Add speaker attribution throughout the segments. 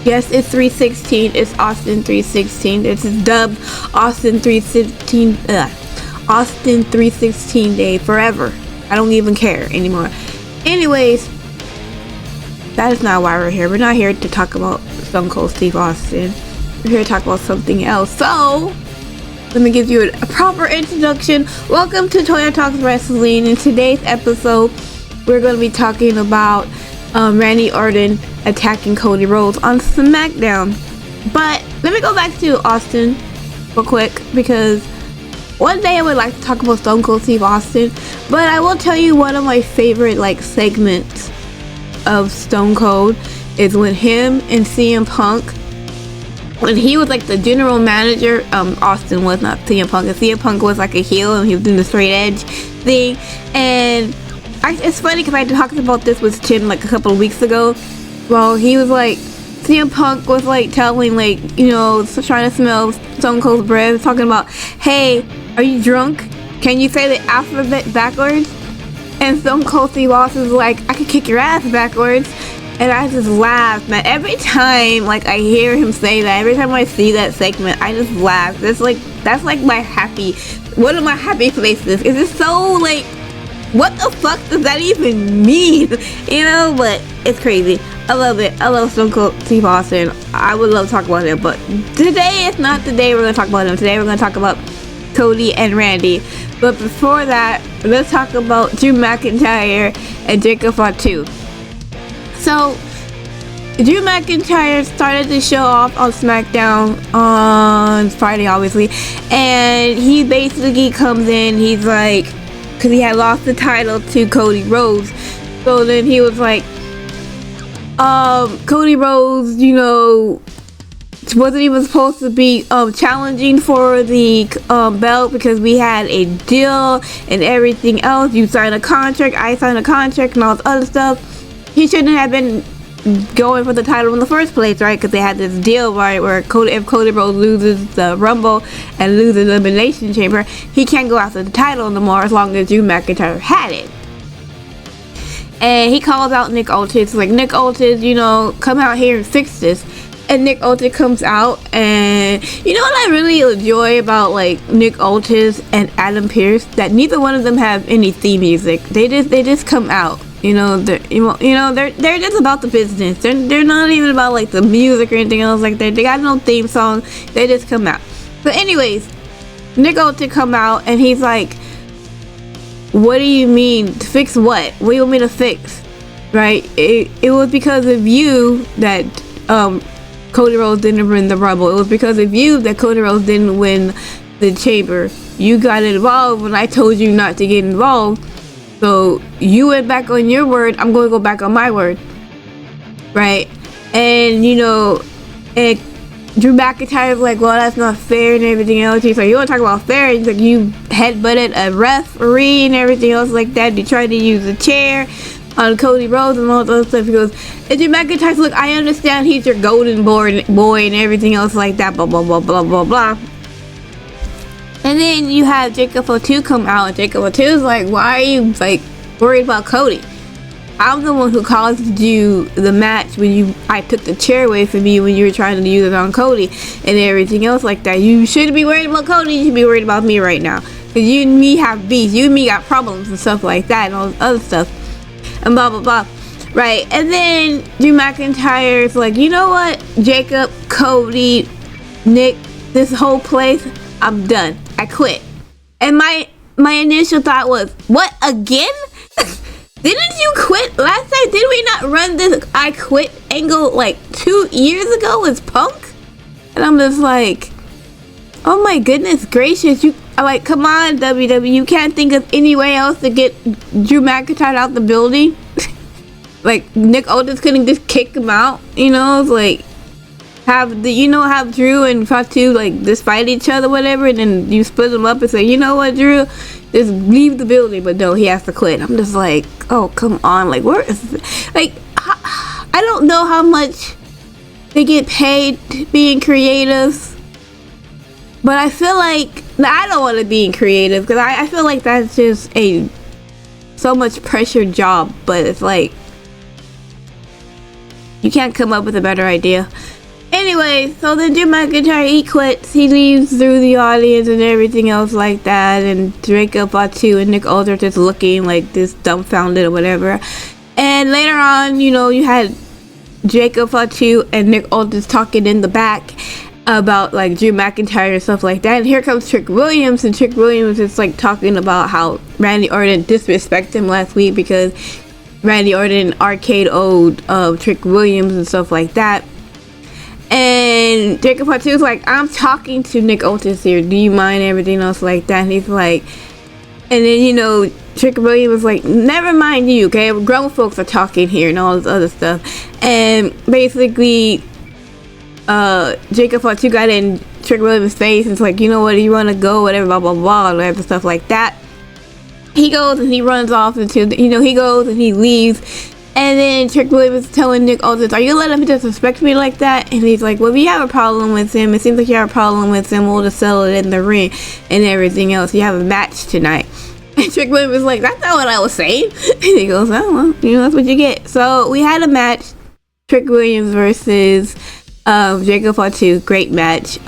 Speaker 1: Yes, it's 316. It's Austin 316. It's dubbed Austin 316. Austin 316 Day forever. I don't even care anymore. Anyways, that is not why we're here. We're not here to talk about Stone Cold Steve Austin. We're here to talk about something else. So, let me give you a proper introduction. Welcome to Toya Talks Wrestling. In today's episode, we're going to be talking about Randy Orton attacking Cody Rhodes on SmackDown. But let me go back to Austin real quick, because one day I would like to talk about Stone Cold Steve Austin, but I will tell you one of my favorite segments of Stone Cold is when him and CM Punk, when he was the general manager. Austin was not CM Punk, and CM Punk was a heel and he was doing the straight edge thing. And it's funny because I talked about this with Tim a couple of weeks ago. Well, he was CM Punk was telling trying to smell Stone Cold's breath, talking about, hey, are you drunk? Can you say the alphabet backwards? And Stone Cold Steve Austin was like, I could kick your ass backwards. And I just laughed, man. Every time I hear him say that, every time I see that segment, I just laugh. That's one of my happy places. It's just so what the fuck does that even mean? But it's crazy. I love it. I love Stone Cold Steve Austin. I would love to talk about him, but today is not the day we're going to talk about him. Today we're going to talk about Cody and Randy. But before that, let's talk about Drew McIntyre and Jacob Fatu. So, Drew McIntyre started the show off on SmackDown on Friday, obviously, and he basically comes in, he's because he had lost the title to Cody Rhodes, so then he was Cody Rhodes, wasn't even supposed to be challenging for the belt because we had a deal and everything else. You signed a contract, I signed a contract, and all this other stuff. He shouldn't have been going for the title in the first place, right? Because they had this deal, right, where if Cody Rhodes loses the Rumble and loses the Elimination Chamber, he can't go after the title no more as long as Drew McIntyre had it. And he calls out Nick Aldis, Nick Aldis, come out here and fix this. And Nick Aldis comes out, and what I really enjoy about Nick Aldis and Adam Pearce, that neither one of them have any theme music. They just come out. They're just about the business. They're not even about the music or anything else like that. They got no theme song. They just come out. But anyways, Nick Aldis come out and he's like, what do you mean to fix what? What do you want me to fix? Right? It was because of you that Cody Rhodes didn't win the Rumble. It was because of you that Cody Rhodes didn't win the Chamber. You got involved when I told you not to get involved. So you went back on your word, I'm going to go back on my word, right? And and Drew McIntyre's well, that's not fair and everything else. He's you want to talk about fair? He's you headbutted a referee and everything else like that. You tried to use a chair on Cody Rhodes and all that other stuff. He goes, and Drew McIntyre's I understand he's your golden boy and everything else like that, blah, blah, blah, blah, blah, blah. And then you have Jacob Fatu come out, and Jacob Fatu's why are you worried about Cody? I'm the one who caused you the match when I took the chair away from you when you were trying to use it on Cody and everything else like that. You shouldn't be worried about Cody, you should be worried about me right now. Because you and me have beef, you and me got problems and stuff like that and all this other stuff. And blah blah blah. Right, and then Drew McIntyre's you know what? Jacob, Cody, Nick, this whole place, I'm done. I quit. And my initial thought was, what, again? Didn't you quit last time? Did we not run this I quit angle 2 years ago with Punk? And I'm just oh my goodness gracious, you come on WWE, you can't think of any way else to get Drew McIntyre out the building? Nick Aldis couldn't just kick him out, have Drew and Fatu just fight each other, whatever, and then you split them up and say, you know what, Drew, just leave the building. But no, he has to quit. I'm just oh, come on, where is this? I don't know how much they get paid being creative, but I feel I don't want to be creative because I feel that's just so much pressure job. But it's You can't come up with a better idea. Anyway, so then Drew McIntyre, he quits. He leaves through the audience and everything else like that. And Jacob Fatu and Nick Aldis just looking like this dumbfounded or whatever. And later on, you know, you had Jacob Fatu and Nick Aldis talking in the back about like Drew McIntyre and stuff like that. And here comes Trick Williams, and Trick Williams is like talking about how Randy Orton disrespected him last week because Randy Orton arcade owed Trick Williams and stuff like that. And Jacob Fatu was like, I'm talking to Nick Aldis here, do you mind, everything else like that. And he's like, and then, you know, Trick Williams was like, never mind you, okay, grown folks are talking here and all this other stuff. And basically Jacob Fatu got in Trick Williams' face and it's like, you know what, you want to go, whatever, blah blah blah, whatever, stuff like that. He goes and he runs off into the, you know, he goes and he leaves. And then Trick Williams is telling Nick Aldis, are you letting him disrespect me like that? And he's like, well, if you have a problem with him, it seems like you have a problem with him, we'll just settle it in the ring and everything else. You have a match tonight. And Trick Williams was like, that's not what I was saying. And he goes, oh, well, you know, that's what you get. So we had a match, Trick Williams versus Jacob Fatu, great match.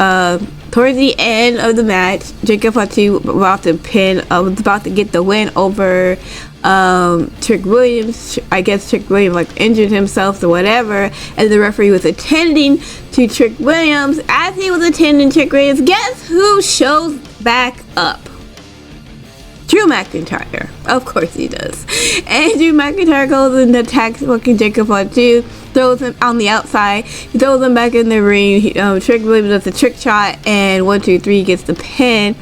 Speaker 1: Towards the end of the match, Jacob Fatu was about to get the win over Trick Williams. I guess Trick Williams like injured himself or whatever, and the referee was attending to Trick Williams. As he was attending Trick Williams, guess who shows back up? Drew McIntyre. Of course he does. And Drew McIntyre goes and attacks fucking Jacob Fatu, throws him on the outside, he throws him back in the ring. Trick Williams does a trick shot, and 1, 2, 3 gets the pin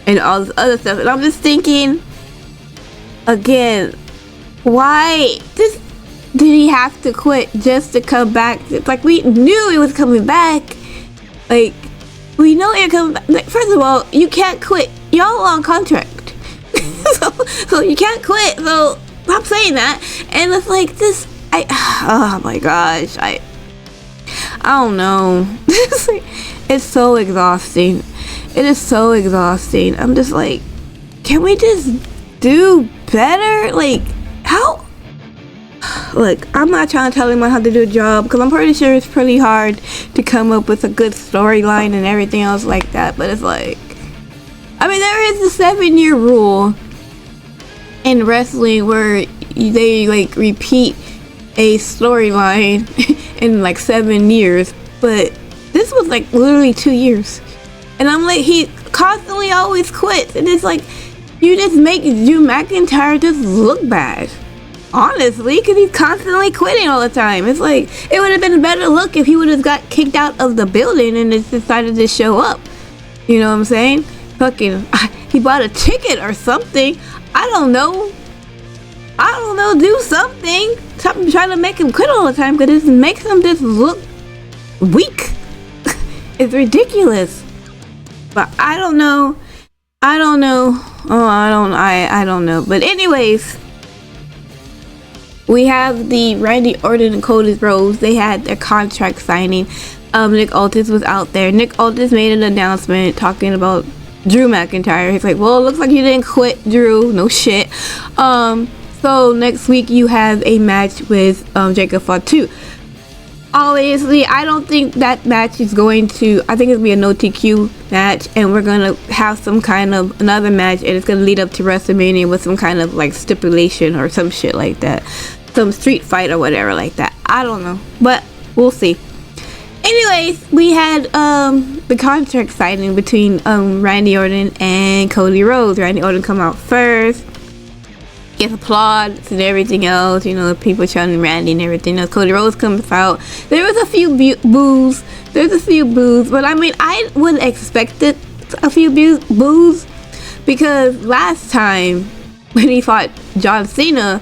Speaker 1: and all this other stuff. And I'm just thinking, again, why did he have to quit just to come back? It's like, we knew he was coming back. Like, we know you're coming back. Like, first of all, you can't quit. Y'all on contract. so you can't quit. So stop saying that. And it's like this. Oh my gosh. I don't know. It's so exhausting. It is so exhausting. I'm just like, can we just do better? Like, how? Look, I'm not trying to tell anyone how to do a job, because I'm pretty sure it's pretty hard to come up with a good storyline and everything else like that. But it's like, I mean, there is the 7-year rule in wrestling where they like repeat a storyline in like 7 years, but this was like literally 2 years. And I'm like, he constantly always quits, and it's like, you just make Drew McIntyre just look bad, honestly, because he's constantly quitting all the time. It's like, it would have been a better look if he would have got kicked out of the building and just decided to show up. You know what I'm saying? Fucking, he bought a ticket or something. I don't know, do something. Stop trying to make him quit all the time, because it makes him just look weak. It's ridiculous. But I don't know. I don't know. But anyways, we have the Randy Orton and Cody Rhodes. They had their contract signing. Nick Aldis was out there. Nick Aldis made an announcement talking about Drew McIntyre. He's like, well, it looks like you didn't quit, Drew. No shit. So next week you have a match with Jacob Fatu. Obviously, I don't think that match is going to, I think it'll be a no TQ match, and we're gonna have some kind of another match, and it's gonna lead up to WrestleMania with some kind of like stipulation or some shit like that, some street fight or whatever like that. I don't know, but we'll see. Anyways, we had the contract signing between Randy Orton and Cody Rhodes. Randy Orton come out first, gets applause and everything else, you know, people shouting Randy and everything else. Cody Rhodes comes out. There was a few boos. There's a few boos, but I mean, I would expect it, a few boos, because last time when he fought John Cena,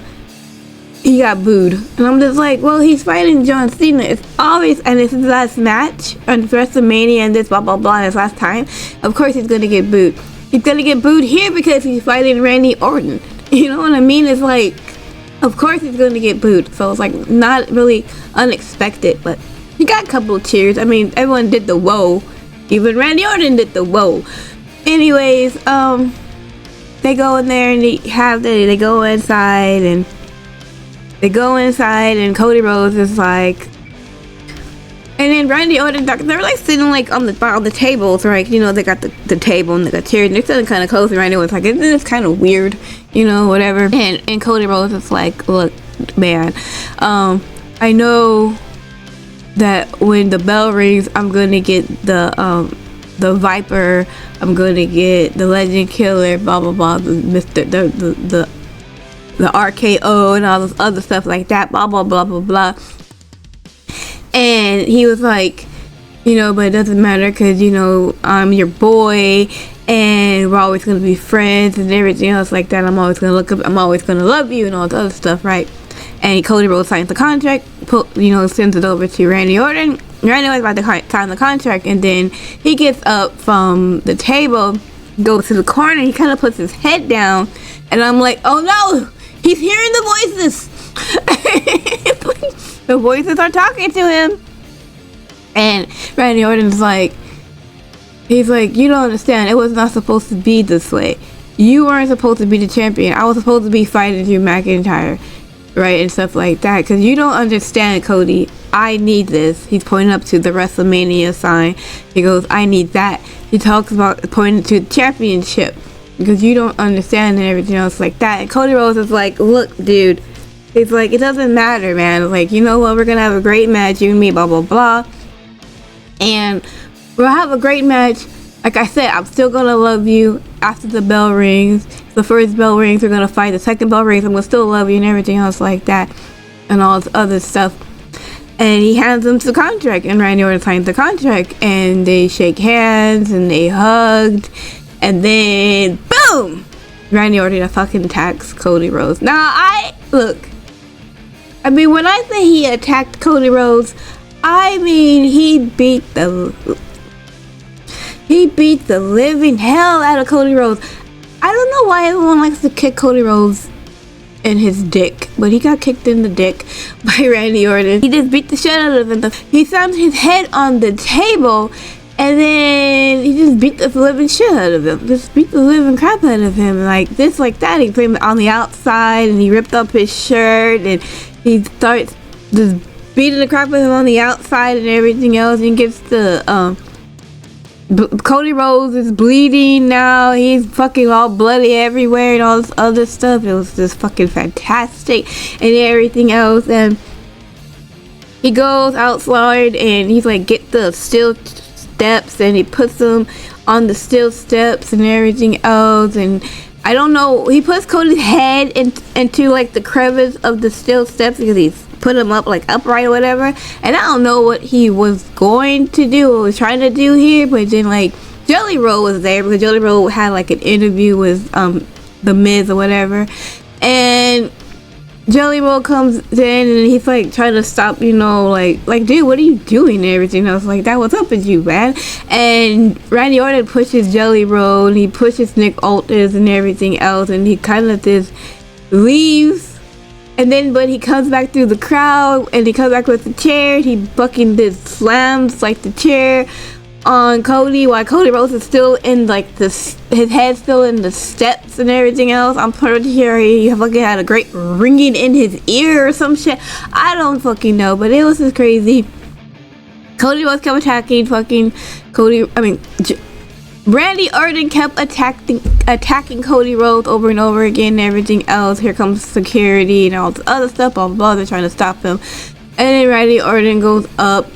Speaker 1: he got booed. And I'm just like, well, he's fighting John Cena. It's always, and it's his last match on WrestleMania and this blah blah blah, and his last time. Of course he's gonna get booed. He's gonna get booed here because he's fighting Randy Orton. You know what I mean? It's like, of course he's gonna get booed. So it's like not really unexpected, but he got a couple of cheers. I mean, everyone did the whoa. Even Randy Orton did the whoa. Anyways, they go in there and they go inside and Cody Rhodes is like, And then Randy Orton, they were like sitting like on the tables, right? You know, they got the table and they got chairs, and they're sitting kind of close. And Randy was like, "Isn't this kind of weird?" You know, whatever. And Cody Rhodes is like, "Look, man, I know that when the bell rings, I'm gonna get the Viper, I'm gonna get the Legend Killer, blah blah blah, the RKO and all this other stuff like that, blah blah blah blah blah." And he was like, you know, but it doesn't matter because, you know, I'm your boy and we're always going to be friends and everything else like that. I'm always going to look up, I'm always going to love you and all this other stuff, right? And Cody Rhodes signs the contract, sends it over to Randy Orton. Randy was about to sign the contract, and then he gets up from the table, goes to the corner, he kind of puts his head down, and I'm like, oh no, he's hearing the voices. The voices are talking to him. And Randy Orton's like, he's like, you don't understand, it was not supposed to be this way. You weren't supposed to be the champion. I was supposed to be fighting Drew McIntyre, right, and stuff like that, because you don't understand, Cody. I need this. He's pointing up to the WrestleMania sign. He goes, I need that. He talks about pointing to the championship, because you don't understand and everything else like that. And Cody Rhodes is like, look, dude, he's like, it doesn't matter, man. Like, you know what, we're gonna have a great match, you and me, blah blah blah, and we'll have a great match. Like I said, I'm still gonna love you after the bell rings. The first bell rings, we're gonna fight. The second bell rings, I'm gonna still love you and everything else like that, and all this other stuff. And he hands him the contract, and Randy Orton signs the contract, and they shake hands and they hugged, and then boom, Randy Orton fucking attacks Cody Rhodes. Now I mean, when I say he attacked Cody Rhodes, I mean he beat the living hell out of Cody Rhodes. I don't know why everyone likes to kick Cody Rhodes in his dick, but he got kicked in the dick by Randy Orton. He just beat the shit out of him. He slammed his head on the table, and then he just beat the living shit out of him. Just beat the living crap out of him. Like this, like that. He put him on the outside, and he ripped up his shirt, and he starts just beating the crap out of him on the outside and everything else. And he gets the Cody Rhodes is bleeding now. He's fucking all bloody everywhere and all this other stuff. It was just fucking fantastic and everything else. And he goes outside and he's like, get the steel steps, and he puts them on the steel steps and everything else. And I don't know, he puts Cody's head into like the crevice of the steel steps because he's put him up like upright or whatever, and I don't know what he was going to do or was trying to do here, but then like Jelly Roll was there because Jelly Roll had like an interview with the Miz or whatever, and Jelly Roll comes in and he's like trying to stop, you know, like dude, what are you doing and everything else like that, what's up with you, man? And Randy Orton pushes Jelly Roll and he pushes Nick Aldis and everything else, and he kind of just leaves. And then, but he comes back through the crowd, and he comes back with the chair. He fucking just slams like the chair on Cody, while Cody Rhodes is still in like his head's still in the steps and everything else. I'm pretty sure he fucking had a great ringing in his ear or some shit. I don't fucking know, but it was just crazy. Cody Rhodes kept attacking fucking Randy Orton kept attacking Cody Rhodes over and over again and everything else. Here comes security and all this other stuff, blah blah blah. They're trying to stop him, and then Randy Orton goes up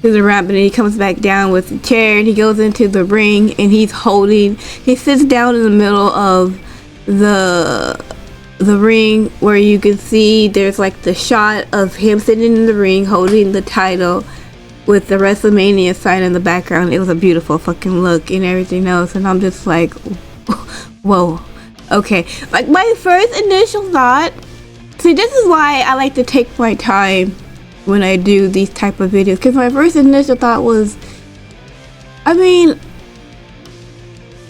Speaker 1: to the ramp and he comes back down with the chair, and he goes into the ring and he sits down in the middle of the ring where you can see there's like the shot of him sitting in the ring holding the title with the WrestleMania sign in the background. It was a beautiful fucking look and everything else, and I'm just like, whoa, okay. Like my first initial thought, see, this is why I like to take my time when I do these type of videos, because my first initial thought was, I mean,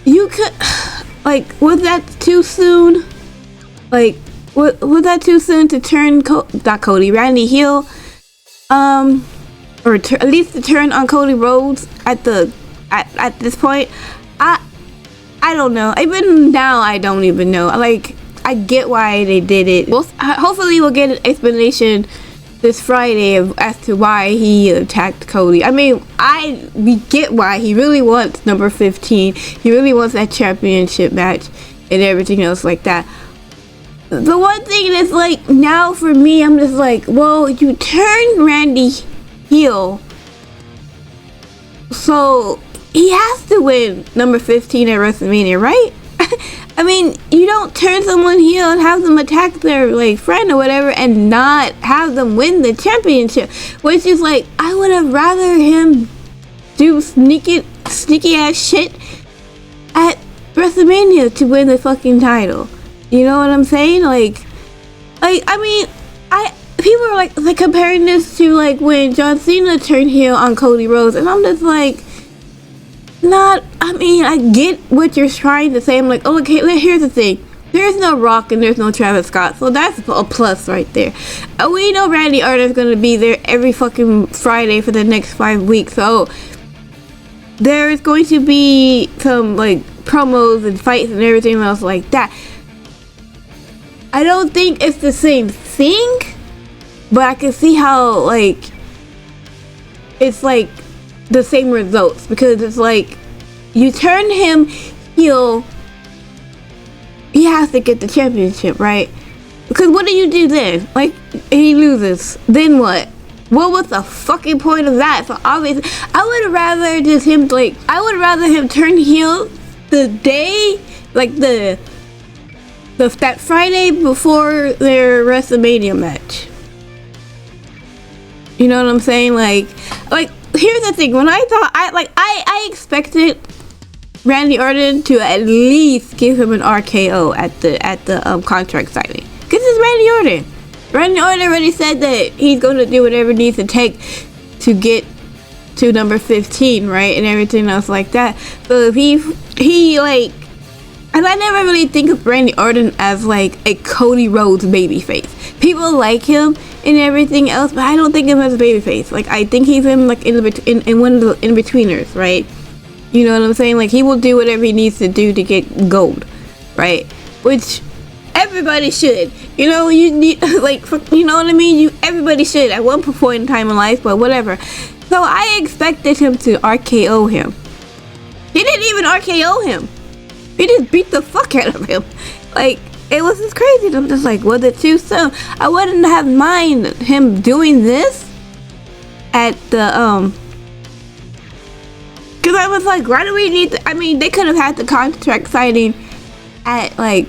Speaker 1: you could, like, was that too soon? Like, was that too soon to turn Randy heel? Or at least to turn on Cody Rhodes at this point. I don't know. Even now, I don't even know. Like, I get why they did it. Hopefully we'll get an explanation this Friday as to why he attacked Cody. I mean, we get why he really wants number 15. He really wants that championship match and everything else like that. The one thing that's like, now for me, I'm just like, well, you turned Randy heel, so he has to win number 15 at WrestleMania, right? I mean, you don't turn someone heel and have them attack their like friend or whatever and not have them win the championship. Which is like, I would have rather him do sneaky ass shit at WrestleMania to win the fucking title. You know what I'm saying? Like I mean, people are like comparing this to like when John Cena turned heel on Cody Rhodes, and I'm just like, I mean, I get what you're trying to say. I'm like, oh, okay, here's the thing. There's no Rock and there's no Travis Scott, so that's a plus right there. We know Randy Orton's gonna be there every fucking Friday for the next 5 weeks, so there's going to be some like promos and fights and everything else like that. I don't think it's the same thing, but I can see how like it's like the same results, because it's like you turn him heel, he has to get the championship, right? Because what do you do then? Like, he loses, then what was the fucking point of that? So obviously I would rather him turn heel the day, like that Friday before their WrestleMania match. You know what I'm saying? Like here's the thing. When I thought I expected Randy Orton to at least give him an RKO at the contract signing, because it's Randy Orton. Randy Orton already said that he's going to do whatever it needs to take to get to number 15, right, and everything else like that. So if he like, and I never really think of Randy Orton as like a Cody Rhodes babyface. People like him and everything else, but I don't think of him as a babyface. Like, I think he's in like in one of the in-betweeners, right? You know what I'm saying? Like, he will do whatever he needs to do to get gold, right? Which everybody should. You know, you need like, you know what I mean? Everybody should at one point in time in life, but whatever. So I expected him to RKO him. He didn't even RKO him. He just beat the fuck out of him. Like, it was just crazy. I'm just like, was it too soon? I wouldn't have mind him doing this at the because I was like, why do we need to, I mean, they could have had the contract signing at like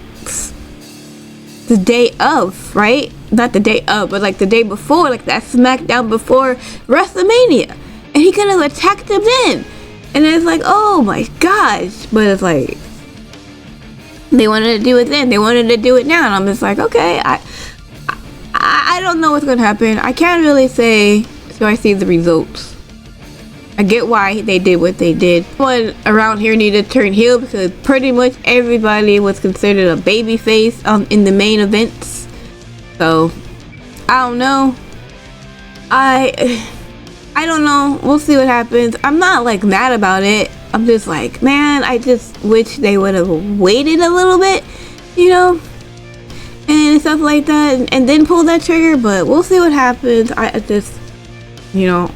Speaker 1: the day of, right? Not the day of, but like the day before, like that SmackDown before WrestleMania, and he could have attacked him then. And it's like, oh my gosh. But it's like, they wanted to do it then, they wanted to do it now, and I'm just like, okay, I don't know what's gonna happen. I can't really say, so I see the results. I get why they did what they did. One around here needed to turn heel because pretty much everybody was considered a baby face in the main events. So I don't know. I don't know. We'll see what happens. I'm not like mad about it. I'm just like, man, I just wish they would have waited a little bit, you know, and stuff like that, and then pull that trigger. But we'll see what happens. I just, you know,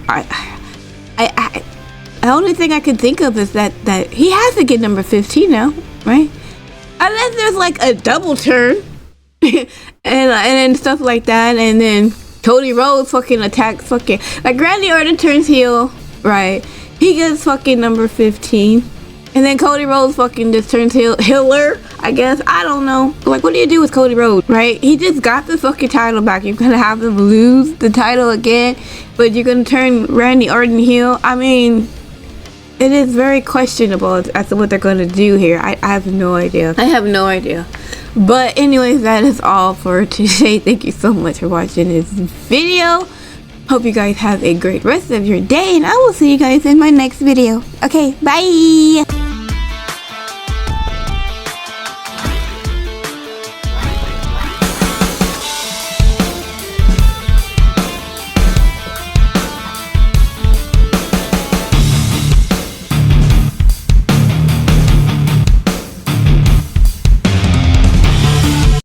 Speaker 1: the only thing I can think of is that he has to get number 15 now, right? Unless there's like a double turn and stuff like that, and then Cody Rhodes fucking attacks fucking, like, Randy Orton turns heel, right? He gets fucking number 15, and then Cody Rhodes fucking just turns healer, I guess. I don't know. Like, what do you do with Cody Rhodes, right? He just got the fucking title back. You're gonna have him lose the title again, but you're gonna turn Randy Orton heel. I mean, it is very questionable as to what they're gonna do here. I have no idea. I have no idea. But anyways, that is all for today. Thank you so much for watching this video. Hope you guys have a great rest of your day, and I will see you guys in my next video. Okay, bye!